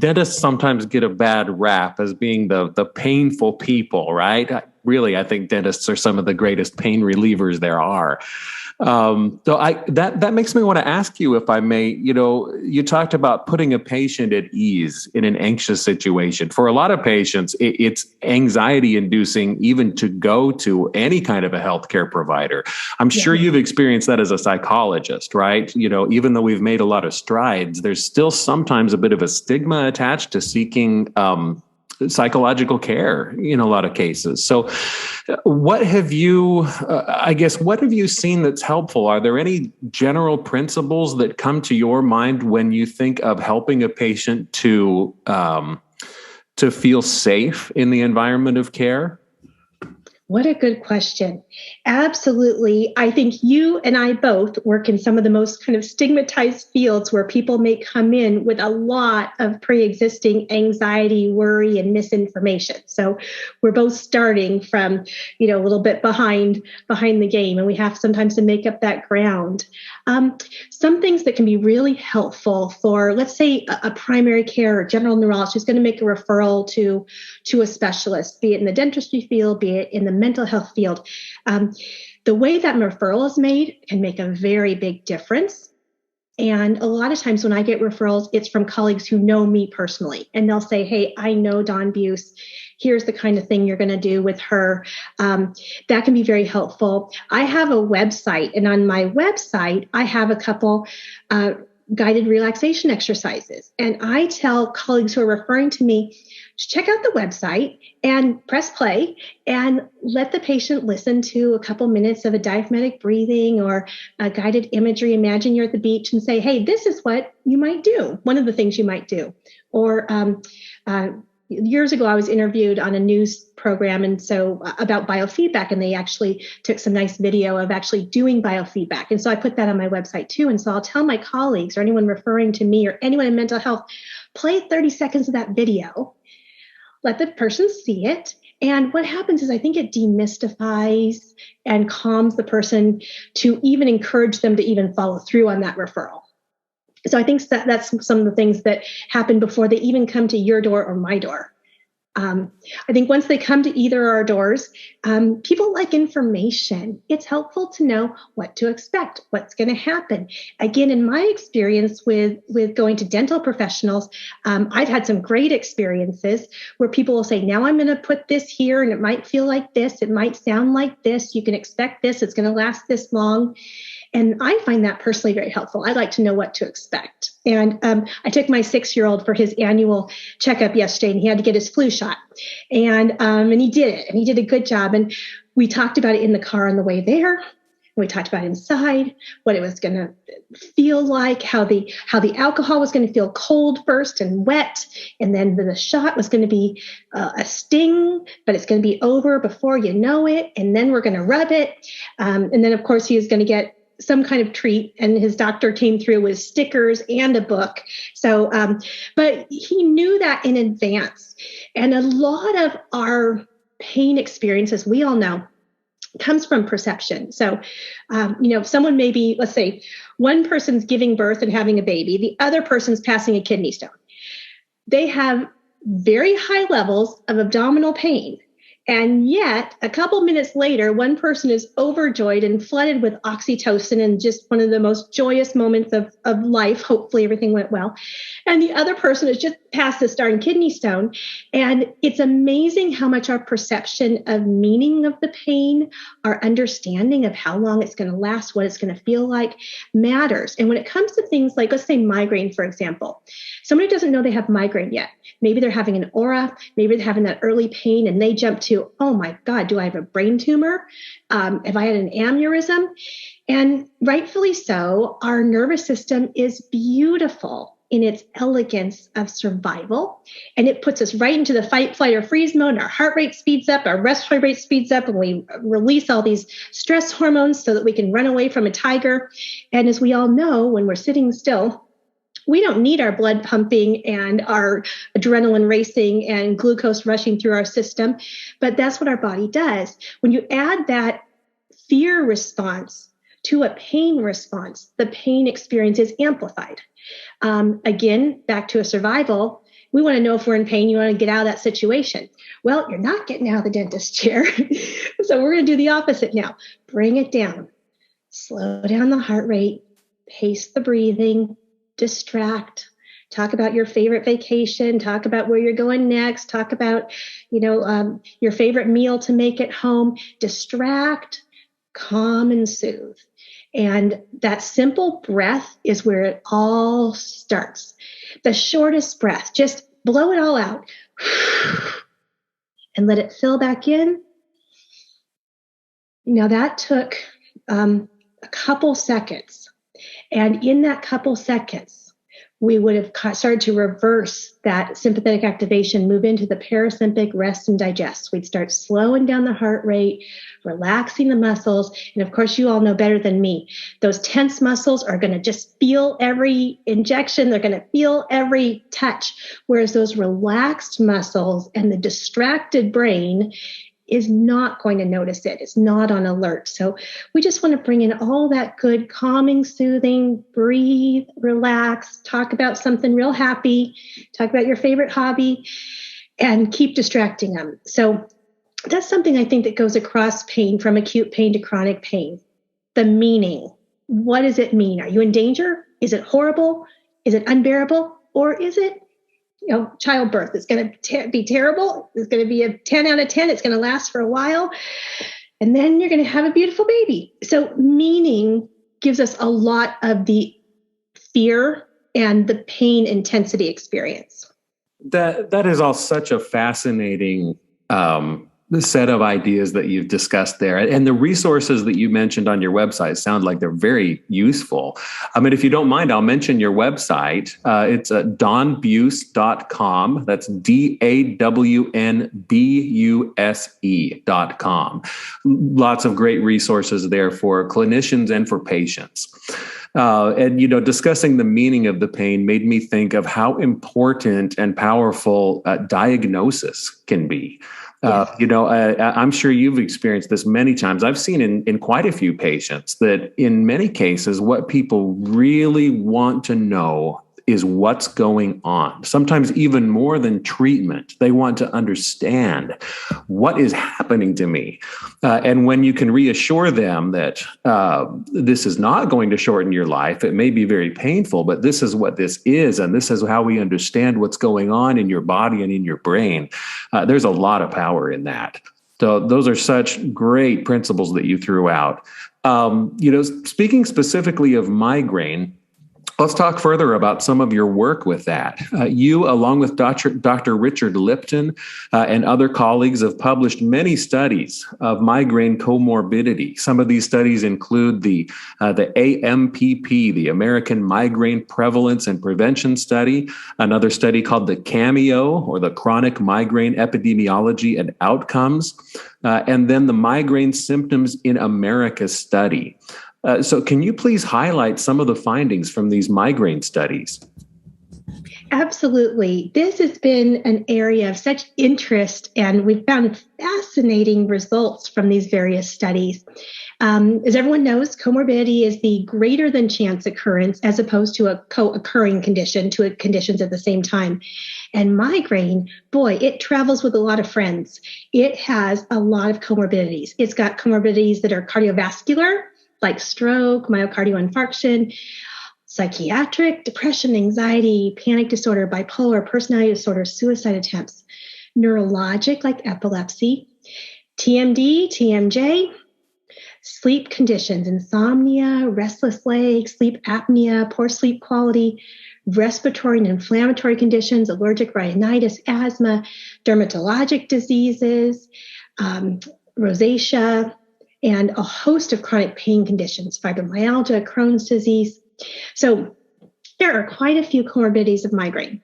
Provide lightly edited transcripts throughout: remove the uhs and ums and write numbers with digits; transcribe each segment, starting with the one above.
dentists sometimes get a bad rap as being the painful people, right? I think dentists are some of the greatest pain relievers there are. That makes me want to ask you, if I may, you talked about putting a patient at ease in an anxious situation. For a lot of patients, it's anxiety inducing even to go to any kind of a healthcare provider. I'm sure you've experienced that as a psychologist, right? Even though we've made a lot of strides, there's still sometimes a bit of a stigma attached to seeking psychological care in a lot of cases. So what have you seen that's helpful? Are there any general principles that come to your mind when you think of helping a patient to feel safe in the environment of care? What a good question. Absolutely. I think you and I both work in some of the most kind of stigmatized fields where people may come in with a lot of pre-existing anxiety, worry, and misinformation. So we're both starting from, a little bit behind the game, and we have sometimes to make up that ground. Some things that can be really helpful for, let's say, a primary care or general neurologist who's going to make a referral to a specialist, be it in the dentistry field, be it in the mental health field. The way that referral is made can make a very big difference. And a lot of times when I get referrals, it's from colleagues who know me personally. And they'll say, hey, I know Dawn Buse. Here's the kind of thing you're going to do with her. That can be very helpful. I have a website, and on my website, I have a couple guided relaxation exercises. And I tell colleagues who are referring to me, check out the website and press play and let the patient listen to a couple minutes of a diaphragmatic breathing or a guided imagery. Imagine you're at the beach and say, hey, this is what you might do. One of the things you might do. Or years ago, I was interviewed on a news program and so about biofeedback, and they actually took some nice video of actually doing biofeedback. And so I put that on my website too. And so I'll tell my colleagues or anyone referring to me or anyone in mental health, play 30 seconds of that video. Let the person see it. And what happens is I think it demystifies and calms the person to even encourage them to even follow through on that referral. So I think that's some of the things that happen before they even come to your door or my door. I think once they come to either our doors, people like information. It's helpful to know what to expect, what's going to happen. Again, in my experience with going to dental professionals, I've had some great experiences where people will say, now I'm going to put this here and it might feel like this. It might sound like this. You can expect this. It's going to last this long. And I find that personally very helpful. I like to know what to expect. And I took my 6-year-old for his annual checkup yesterday, and he had to get his flu shot. And he did it, and he did a good job. And we talked about it in the car on the way there. And we talked about inside, what it was going to feel like, how the alcohol was going to feel cold first and wet, and then the shot was going to be a sting, but it's going to be over before you know it. And then we're going to rub it. And then, of course, he was going to get some kind of treat, and his doctor came through with stickers and a book. So, but he knew that in advance. And a lot of our pain experiences, we all know, comes from perception. So, someone may be, let's say, one person's giving birth and having a baby, the other person's passing a kidney stone. They have very high levels of abdominal pain. And yet, a couple minutes later, one person is overjoyed and flooded with oxytocin and just one of the most joyous moments of life. Hopefully everything went well. And the other person has just passed this darn kidney stone. And it's amazing how much our perception of meaning of the pain, our understanding of how long it's going to last, what it's going to feel like, matters. And when it comes to things like, let's say, migraine, for example, somebody doesn't know they have migraine yet. Maybe they're having an aura, maybe they're having that early pain, and they jump to, oh my God, do I have a brain tumor? Have I had an aneurysm? And rightfully so, our nervous system is beautiful in its elegance of survival. And it puts us right into the fight, flight, or freeze mode. Our heart rate speeds up, our respiratory rate speeds up, and we release all these stress hormones so that we can run away from a tiger. And as we all know, when we're sitting still, we don't need our blood pumping and our adrenaline racing and glucose rushing through our system, but that's what our body does. When you add that fear response to a pain response, the pain experience is amplified. Again, back to a survival, We want to know if we're in pain. You want to get out of that situation. Well, you're not getting out of the dentist chair. So we're going to do the opposite now. Bring it down. Slow down the heart rate. Pace the breathing. Distract. Talk about your favorite vacation. Talk about where you're going next. Talk about, your favorite meal to make at home. Distract, calm, and soothe. And that simple breath is where it all starts. The shortest breath, just blow it all out and let it fill back in. Now that took a couple seconds. And in that couple seconds, we would have started to reverse that sympathetic activation, move into the parasympathetic rest and digest. We'd start slowing down the heart rate, relaxing the muscles. And of course, you all know better than me, those tense muscles are going to just feel every injection. They're going to feel every touch. Whereas those relaxed muscles and the distracted brain is not going to notice it. It's not on alert. So we just want to bring in all that good, calming, soothing, breathe, relax, talk about something real happy, talk about your favorite hobby, and keep distracting them. So that's something I think that goes across pain, from acute pain to chronic pain. The meaning. What does it mean? Are you in danger? Is it horrible? Is it unbearable? Or is it childbirth? It's going to be terrible. It's going to be a 10 out of 10. It's going to last for a while. And then you're going to have a beautiful baby. So meaning gives us a lot of the fear and the pain intensity experience. That is all such a fascinating set of ideas that you've discussed there. And the resources that you mentioned on your website sound like they're very useful. I mean, if you don't mind, I'll mention your website. It's dawnbuse.com. That's DAWNBUSE.com. Lots of great resources there for clinicians and for patients. And discussing the meaning of the pain made me think of how important and powerful diagnosis can be. I'm sure you've experienced this many times. I've seen in quite a few patients that in many cases, what people really want to know is what's going on. Sometimes even more than treatment, they want to understand what is happening to me. And when you can reassure them that this is not going to shorten your life, it may be very painful, but this is what this is, and this is how we understand what's going on in your body and in your brain. There's a lot of power in that. So those are such great principles that you threw out. Speaking specifically of migraine, let's talk further about some of your work with that. You, along with Dr. Richard Lipton and other colleagues, have published many studies of migraine comorbidity. Some of these studies include the AMPP, the American Migraine Prevalence and Prevention Study, another study called the CAMEO, or the Chronic Migraine Epidemiology and Outcomes, and then the Migraine Symptoms in America study. So can you please highlight some of the findings from these migraine studies? Absolutely. This has been an area of such interest, and we've found fascinating results from these various studies. As everyone knows, comorbidity is the greater than chance occurrence as opposed to a co-occurring condition, two conditions at the same time. And migraine, boy, it travels with a lot of friends. It has a lot of comorbidities. It's got comorbidities that are cardiovascular, like stroke, myocardial infarction, psychiatric, depression, anxiety, panic disorder, bipolar, personality disorder, suicide attempts, neurologic, like epilepsy, TMD, TMJ, sleep conditions, insomnia, restless legs, sleep apnea, poor sleep quality, respiratory and inflammatory conditions, allergic rhinitis, asthma, dermatologic diseases, rosacea, and a host of chronic pain conditions, fibromyalgia, Crohn's disease. So there are quite a few comorbidities of migraine.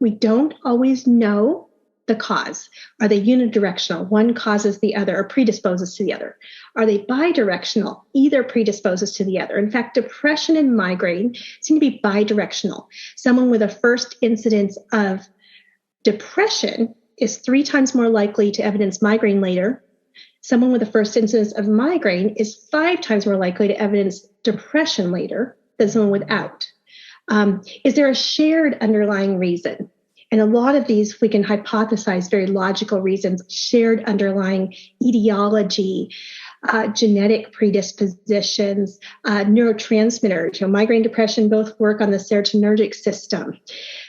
We don't always know the cause. Are they unidirectional? One causes the other or predisposes to the other. Are they bidirectional? Either predisposes to the other. In fact, depression and migraine seem to be bidirectional. Someone with a first incidence of depression is 3 times more likely to evidence migraine later. Someone with a first incidence of migraine is 5 times more likely to evidence depression later than someone without. Is there a shared underlying reason? And a lot of these, we can hypothesize very logical reasons, shared underlying etiology, genetic predispositions, neurotransmitters. Migraine, depression both work on the serotonergic system.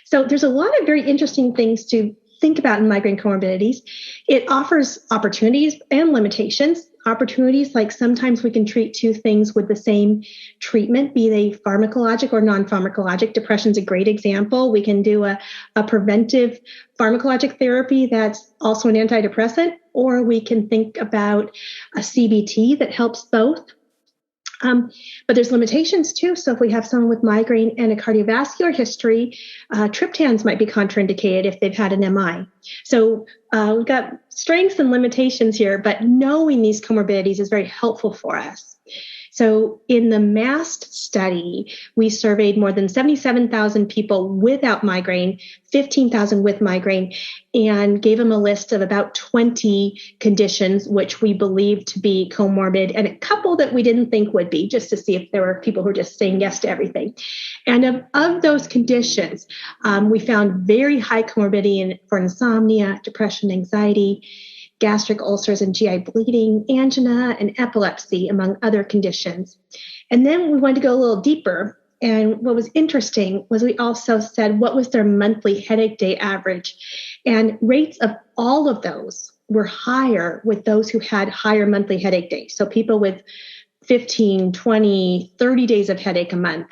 So there's a lot of very interesting things to think about in migraine comorbidities. It offers opportunities and limitations. Opportunities, like sometimes we can treat two things with the same treatment, be they pharmacologic or non-pharmacologic. Depression's a great example. We can do a preventive pharmacologic therapy that's also an antidepressant, or we can think about a CBT that helps both. But there's limitations too. So if we have someone with migraine and a cardiovascular history, triptans might be contraindicated if they've had an MI. So we've got strengths and limitations here, but knowing these comorbidities is very helpful for us. So in the MAST study, we surveyed more than 77,000 people without migraine, 15,000 with migraine, and gave them a list of about 20 conditions which we believed to be comorbid, and a couple that we didn't think would be, just to see if there were people who were just saying yes to everything. And of those conditions, we found very high comorbidity for insomnia, depression, anxiety, gastric ulcers and GI bleeding, angina, and epilepsy, among other conditions. And then we wanted to go a little deeper. And what was interesting was we also said, what was their monthly headache day average? And rates of all of those were higher with those who had higher monthly headache days. So people with 15, 20, 30 days of headache a month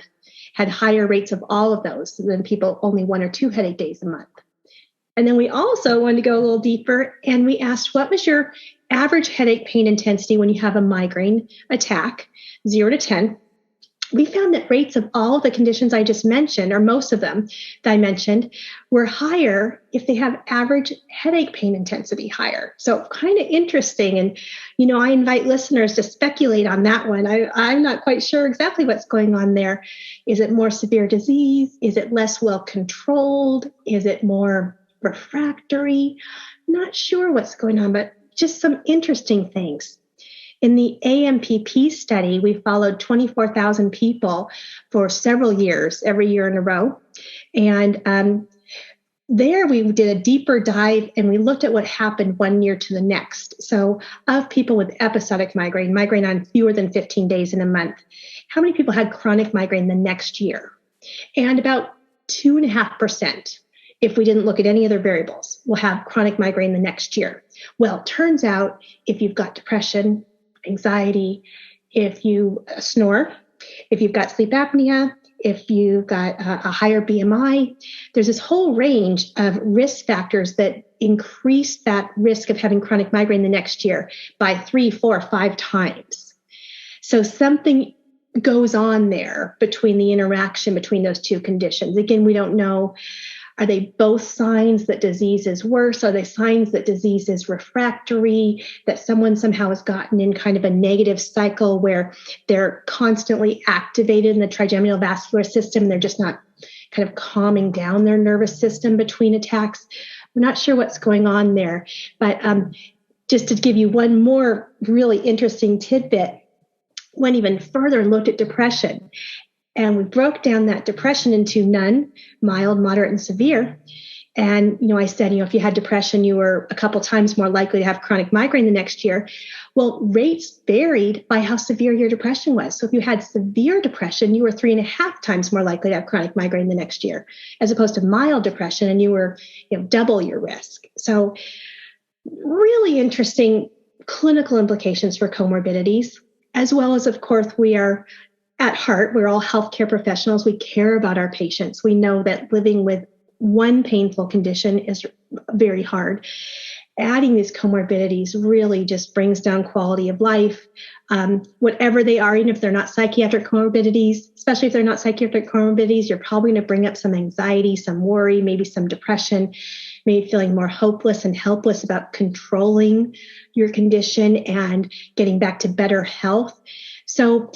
had higher rates of all of those than people only 1 or 2 headache days a month. And then we also wanted to go a little deeper, and we asked, what was your average headache pain intensity when you have a migraine attack, 0 to 10? We found that rates of all of the conditions I just mentioned, or most of them that I mentioned, were higher if they have average headache pain intensity higher. So kind of interesting. And, I invite listeners to speculate on that one. I'm not quite sure exactly what's going on there. Is it more severe disease? Is it less well controlled? Is it more refractory? Not sure what's going on, but just some interesting things. In the AMPP study, we followed 24,000 people for several years, every year in a row. And there we did a deeper dive and we looked at what happened 1 year to the next. So of people with episodic migraine on fewer than 15 days in a month, how many people had chronic migraine the next year? And about 2.5%. If we didn't look at any other variables, will have chronic migraine the next year. Well, it turns out if you've got depression, anxiety, if you snore, if you've got sleep apnea, if you've got a higher BMI, there's this whole range of risk factors that increase that risk of having chronic migraine the next year by 3, 4, 5 times. So something goes on there between the interaction between those two conditions. Again, we don't know. Are they both signs that disease is worse? Are they signs that disease is refractory, that someone somehow has gotten in kind of a negative cycle where they're constantly activated in the trigeminal vascular system? They're just not kind of calming down their nervous system between attacks. We're not sure what's going on there. But just to give you one more really interesting tidbit, went even further and looked at depression. And we broke down that depression into none, mild, moderate, and severe. And, I said, if you had depression, you were a couple times more likely to have chronic migraine the next year. Well, rates varied by how severe your depression was. So if you had severe depression, you were 3.5 times more likely to have chronic migraine the next year, as opposed to mild depression, and you were double your risk. So really interesting clinical implications for comorbidities, as well as, of course, we are at heart, we're all healthcare professionals. We care about our patients. We know that living with one painful condition is very hard. Adding these comorbidities really just brings down quality of life, whatever they are, even if they're not psychiatric comorbidities, especially if they're not psychiatric comorbidities, you're probably going to bring up some anxiety, some worry, maybe some depression, maybe feeling more hopeless and helpless about controlling your condition and getting back to better health. So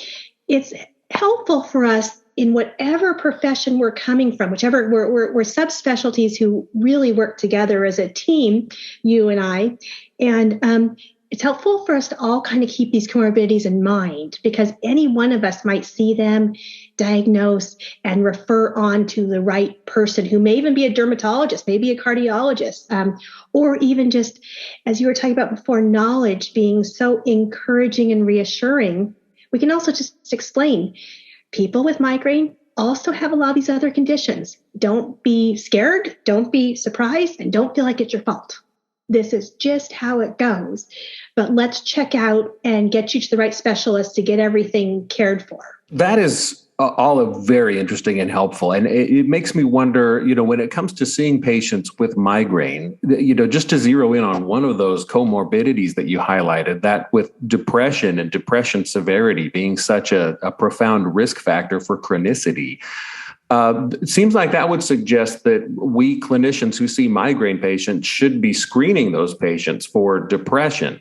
it's helpful for us in whatever profession we're coming from, whichever we're subspecialties who really work together as a team, you and I. And it's helpful for us to all kind of keep these comorbidities in mind, because any one of us might see them, diagnose, and refer on to the right person, who may even be a dermatologist, maybe a cardiologist, or even just, as you were talking about before, knowledge being so encouraging and reassuring. We can also just explain, people with migraine also have a lot of these other conditions. Don't be scared, don't be surprised, and don't feel like it's your fault. This is just how it goes. But let's check out and get you to the right specialist to get everything cared for. That is all very interesting and helpful. And it makes me wonder, when it comes to seeing patients with migraine, just to zero in on one of those comorbidities that you highlighted, that with depression and depression severity being such a profound risk factor for chronicity, it seems like that would suggest that we clinicians who see migraine patients should be screening those patients for depression.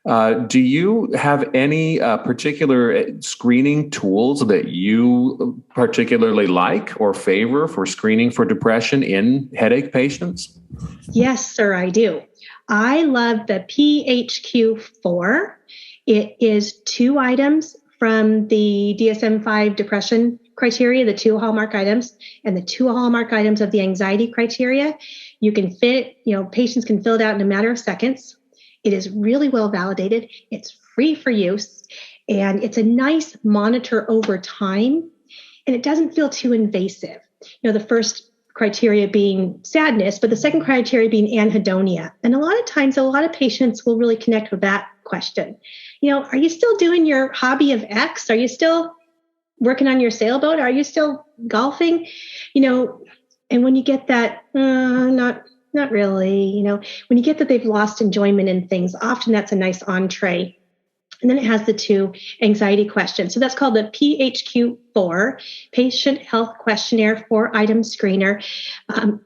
Do you have any particular screening tools that you particularly like or favor for screening for depression in headache patients? Yes, sir, I do. I love the PHQ-4. It is 2 items from the DSM-5 depression criteria, the 2 hallmark items, and the 2 hallmark items of the anxiety criteria. You can patients can fill it out in a matter of seconds. It is really well validated. It's free for use, and it's a nice monitor over time, and it doesn't feel too invasive. The first criteria being sadness, but the second criteria being anhedonia. And a lot of times, a lot of patients will really connect with that question. Are you still doing your hobby of X? Are you still working on your sailboat? Are you still golfing? And when you get that, not really, when you get that they've lost enjoyment in things, often that's a nice entree. And then it has the 2 anxiety questions. So that's called the PHQ-4, Patient Health Questionnaire 4-item screener.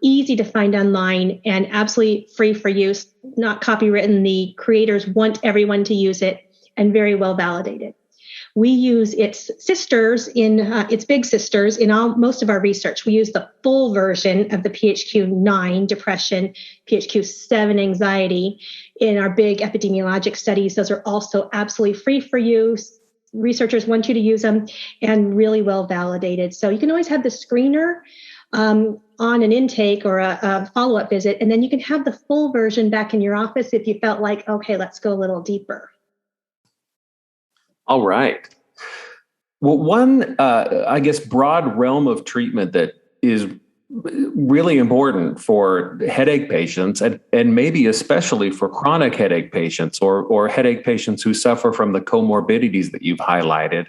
Easy to find online and absolutely free for use, not copywritten. The creators want everyone to use it, and very well validated. We use its sisters its big sisters in most of our research. We use the full version of the PHQ-9 depression, PHQ-7 anxiety in our big epidemiologic studies. Those are also absolutely free for use. Researchers want you to use them, and really well validated. So you can always have the screener on an intake or a follow-up visit, and then you can have the full version back in your office if you felt like, okay, let's go a little deeper. All right. Well, one, I guess, broad realm of treatment that is really important for headache patients, and maybe especially for chronic headache patients or headache patients who suffer from the comorbidities that you've highlighted,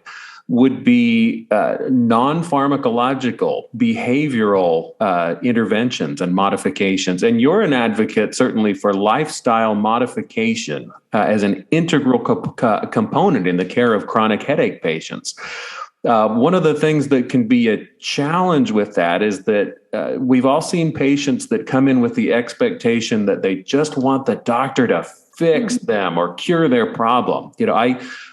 would be non-pharmacological behavioral interventions and modifications. And you're an advocate, certainly, for lifestyle modification as an integral component in the care of chronic headache patients. One of the things that can be a challenge with that is that we've all seen patients that come in with the expectation that they just want the doctor to fix them or cure their problem.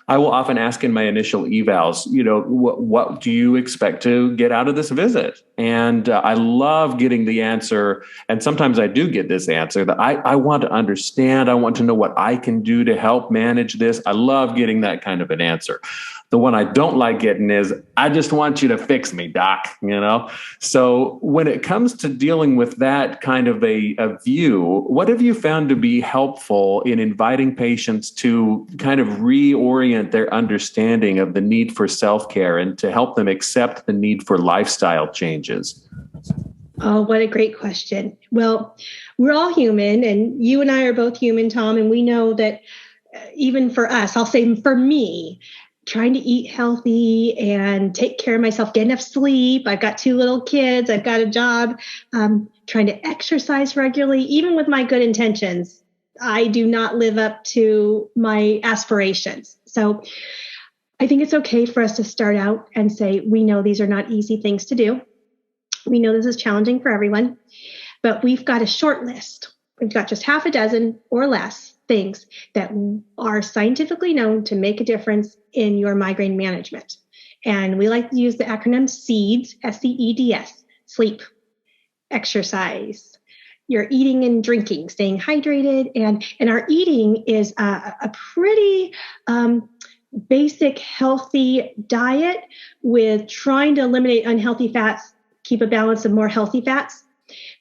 I will often ask in my initial evals, what do you expect to get out of this visit? And I love getting the answer. And sometimes I do get this answer that I want to understand. I want to know what I can do to help manage this. I love getting that kind of an answer. The one I don't like getting is, I just want you to fix me, doc, So when it comes to dealing with that kind of a view, what have you found to be helpful in inviting patients to kind of reorient their understanding of the need for self-care and to help them accept the need for lifestyle changes? Oh, what a great question. Well, we're all human, and you and I are both human, Tom, and we know that even for us, I'll say for me, trying to eat healthy and take care of myself, get enough sleep. I've got 2 little kids. I've got a job, trying to exercise regularly, even with my good intentions. I do not live up to my aspirations. So I think it's okay for us to start out and say, we know these are not easy things to do. We know this is challenging for everyone, but we've got a short list. We've got just half a dozen or less things that are scientifically known to make a difference in your migraine management. And we like to use the acronym SEEDS, SEEDS, sleep, exercise, your eating and drinking, staying hydrated. And our eating is a pretty basic, healthy diet with trying to eliminate unhealthy fats, keep a balance of more healthy fats.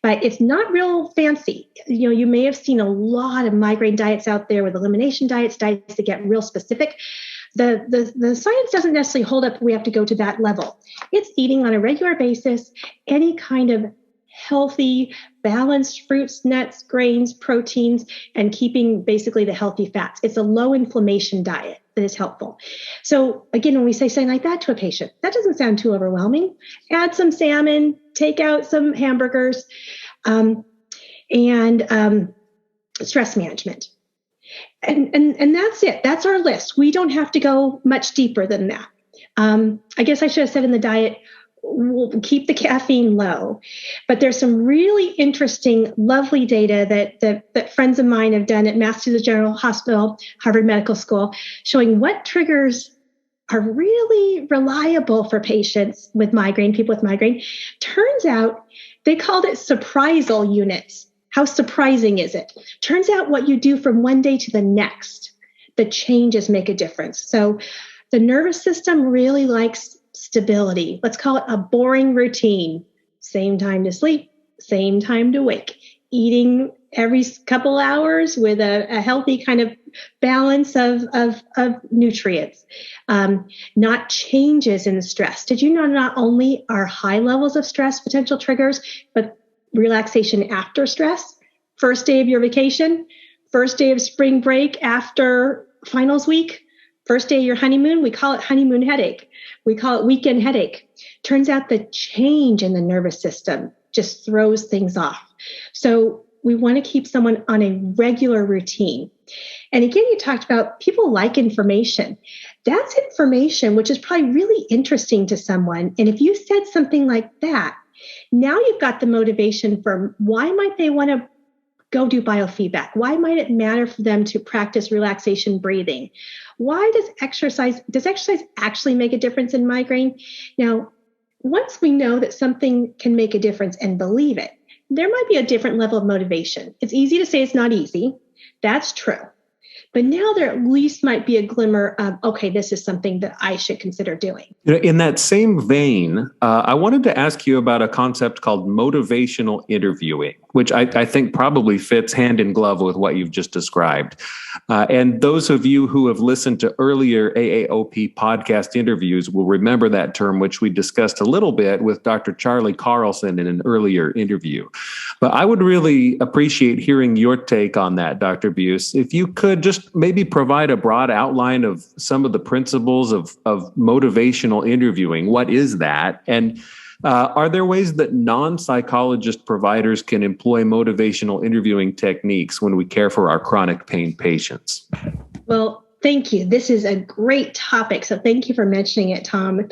But it's not real fancy. You know, you may have seen a lot of migraine diets out there with elimination diets that get real specific. The science doesn't necessarily hold up. We have to go to that level. It's eating on a regular basis, any kind of healthy, balanced fruits, nuts, grains, proteins, and keeping basically the healthy fats. It's a low inflammation diet that is helpful. So again, when we say something like that to a patient, that doesn't sound too overwhelming. Add some salmon, take out some hamburgers, and stress management. And that's it. That's our list. We don't have to go much deeper than that. I guess I should have said in the diet, we'll keep the caffeine low. But there's some really interesting, lovely data that friends of mine have done at Massachusetts General Hospital, Harvard Medical School, showing what triggers are really reliable for patients with migraine, people with migraine. Turns out they called it surprisal units. How surprising is it? Turns out what you do from one day to the next, the changes make a difference. So the nervous system really likes stability. Let's call it a boring routine. Same time to sleep, same time to wake. Eating every couple hours with a healthy kind of balance of nutrients. Not changes in stress. Did you know not only are high levels of stress potential triggers, but relaxation after stress? First day of your vacation, first day of spring break after finals week, first day of your honeymoon, we call it honeymoon headache. We call it weekend headache. Turns out the change in the nervous system just throws things off. So we want to keep someone on a regular routine. And again, you talked about people like information. That's information which is probably really interesting to someone. And if you said something like that, now you've got the motivation for why might they want to go do biofeedback? Why might it matter for them to practice relaxation breathing? Why does exercise actually make a difference in migraine? Now, once we know that something can make a difference and believe it, there might be a different level of motivation. It's easy to say it's not easy. That's true. But now there at least might be a glimmer of, okay, this is something that I should consider doing. In that same vein, I wanted to ask you about a concept called motivational interviewing, which I think probably fits hand in glove with what you've just described. And those of you who have listened to earlier AAOP podcast interviews will remember that term, which we discussed a little bit with Dr. Charlie Carlson in an earlier interview. But I would really appreciate hearing your take on that, Dr. Buse. If you could just maybe provide a broad outline of some of the principles of motivational interviewing. What is that? And are there ways that non-psychologist providers can employ motivational interviewing techniques when we care for our chronic pain patients? Well, thank you. This is a great topic. So thank you for mentioning it, Tom.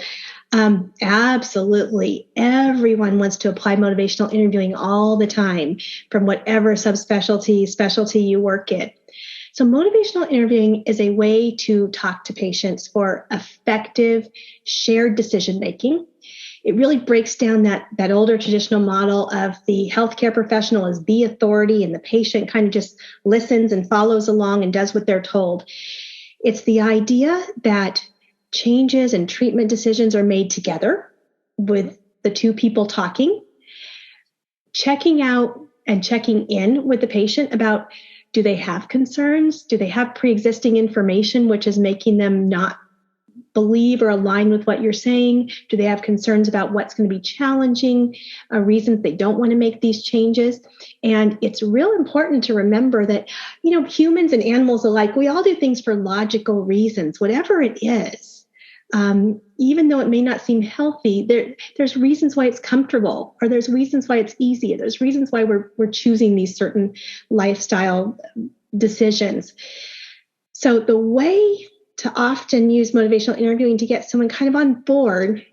Absolutely. Everyone wants to apply motivational interviewing all the time from whatever specialty you work in. So motivational interviewing is a way to talk to patients for effective shared decision-making. It really breaks down that older traditional model of the healthcare professional as the authority and the patient kind of just listens and follows along and does what they're told. It's the idea that changes and treatment decisions are made together with the two people talking, checking out and checking in with the patient about, do they have concerns? Do they have pre-existing information which is making them not believe or align with what you're saying? Do they have concerns about what's going to be challenging, reasons they don't want to make these changes? And it's real important to remember that, humans and animals alike, we all do things for logical reasons, whatever it is. Even though it may not seem healthy, there's reasons why it's comfortable, or there's reasons why it's easy. There's reasons why we're choosing these certain lifestyle decisions. So the way to often use motivational interviewing to get someone kind of on board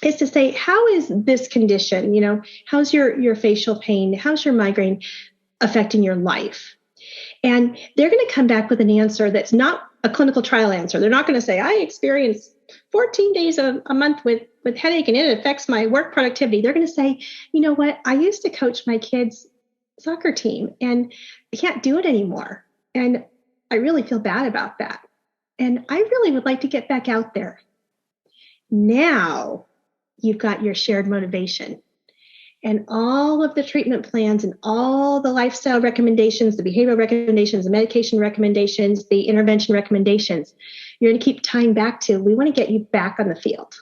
is to say, how is this condition? How's your facial pain? How's your migraine affecting your life? And they're going to come back with an answer that's not a clinical trial answer. They're not going to say, I experience 14 days a month with headache and it affects my work productivity. They're going to say, you know what? I used to coach my kids soccer team and I can't do it anymore. And I really feel bad about that. And I really would like to get back out there. Now you've got your shared motivation. And all of the treatment plans and all the lifestyle recommendations, the behavioral recommendations, the medication recommendations, the intervention recommendations, you're going to keep tying back to, we want to get you back on the field.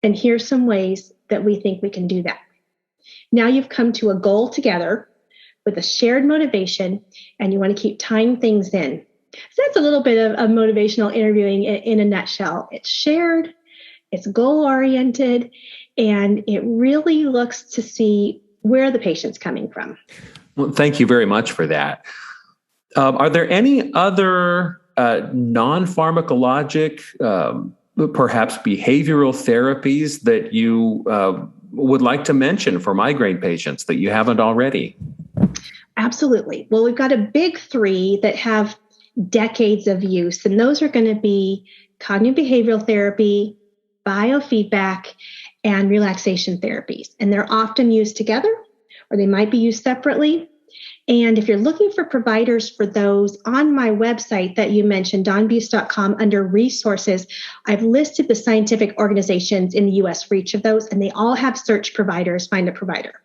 And here's some ways that we think we can do that. Now you've come to a goal together with a shared motivation, and you want to keep tying things in. So that's a little bit of motivational interviewing in a nutshell. It's shared, it's goal-oriented, and it really looks to see where the patient's coming from. Well, thank you very much for that. Are there any other non-pharmacologic, perhaps behavioral therapies that you would like to mention for migraine patients that you haven't already? Absolutely. Well, we've got a big three that have decades of use, and those are going to be cognitive behavioral therapy, biofeedback, and relaxation therapies. And they're often used together, or they might be used separately. And if you're looking for providers for those, on my website that you mentioned, dawnbuse.com, under resources, I've listed the scientific organizations in the US for each of those, and they all have search providers, find a provider.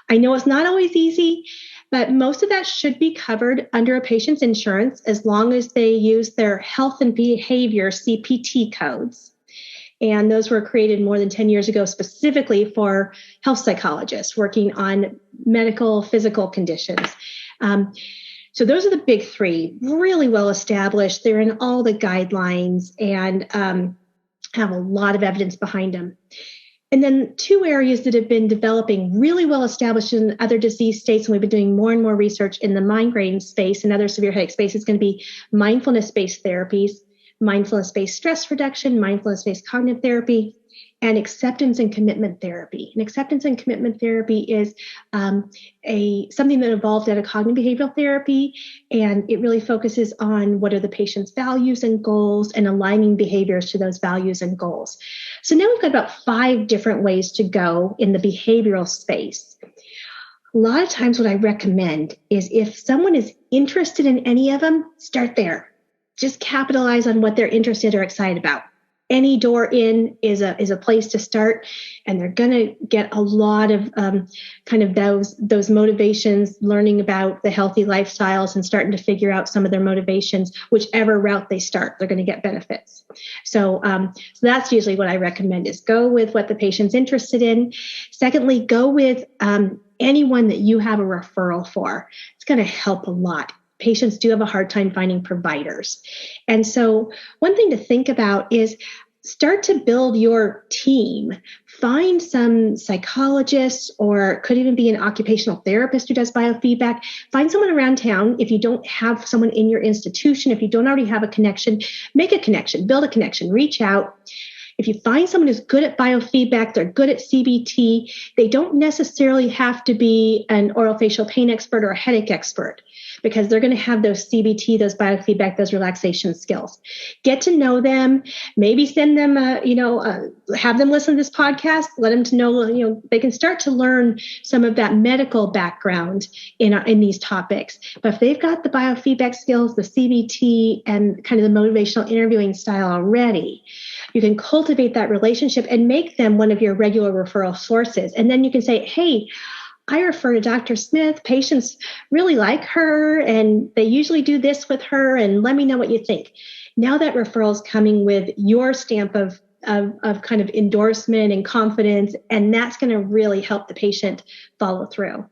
I know it's not always easy, but most of that should be covered under a patient's insurance as long as they use their health and behavior CPT codes. And those were created more than 10 years ago specifically for health psychologists working on medical, physical conditions. So those are the big three, really well established. They're in all the guidelines and have a lot of evidence behind them. And then two areas that have been developing really well established in other disease states, and we've been doing more and more research in the migraine space and other severe headache space, is going to be mindfulness-based therapies, mindfulness-based stress reduction, mindfulness-based cognitive therapy, and acceptance and commitment therapy. And acceptance and commitment therapy is something that evolved out of cognitive behavioral therapy, and it really focuses on what are the patient's values and goals and aligning behaviors to those values and goals. So now we've got about 5 different ways to go in the behavioral space. A lot of times what I recommend is if someone is interested in any of them, start there. Just capitalize on what they're interested or excited about. Any door in is a place to start, and they're going to get a lot of kind of those motivations, learning about the healthy lifestyles and starting to figure out some of their motivations. Whichever route they start, they're going to get benefits. So that's usually what I recommend, is go with what the patient's interested in. Secondly, go with anyone that you have a referral for. It's going to help a lot. Patients do have a hard time finding providers. And so one thing to think about is start to build your team. Find some psychologists, or it could even be an occupational therapist who does biofeedback. Find someone around town. If you don't have someone in your institution, if you don't already have a connection, make a connection, build a connection, reach out. If you find someone who's good at biofeedback, they're good at CBT, they don't necessarily have to be an orofacial pain expert or a headache expert, because they're going to have those CBT, those biofeedback, those relaxation skills. Get to know them, maybe send them, have them listen to this podcast, let them to know, they can start to learn some of that medical background in these topics. But if they've got the biofeedback skills, the CBT, and kind of the motivational interviewing style already, you can cultivate that relationship and make them one of your regular referral sources. And then you can say, hey, I refer to Dr. Smith. Patients really like her, and they usually do this with her, and let me know what you think. Now that referral is coming with your stamp of kind of endorsement and confidence, and that's going to really help the patient follow through.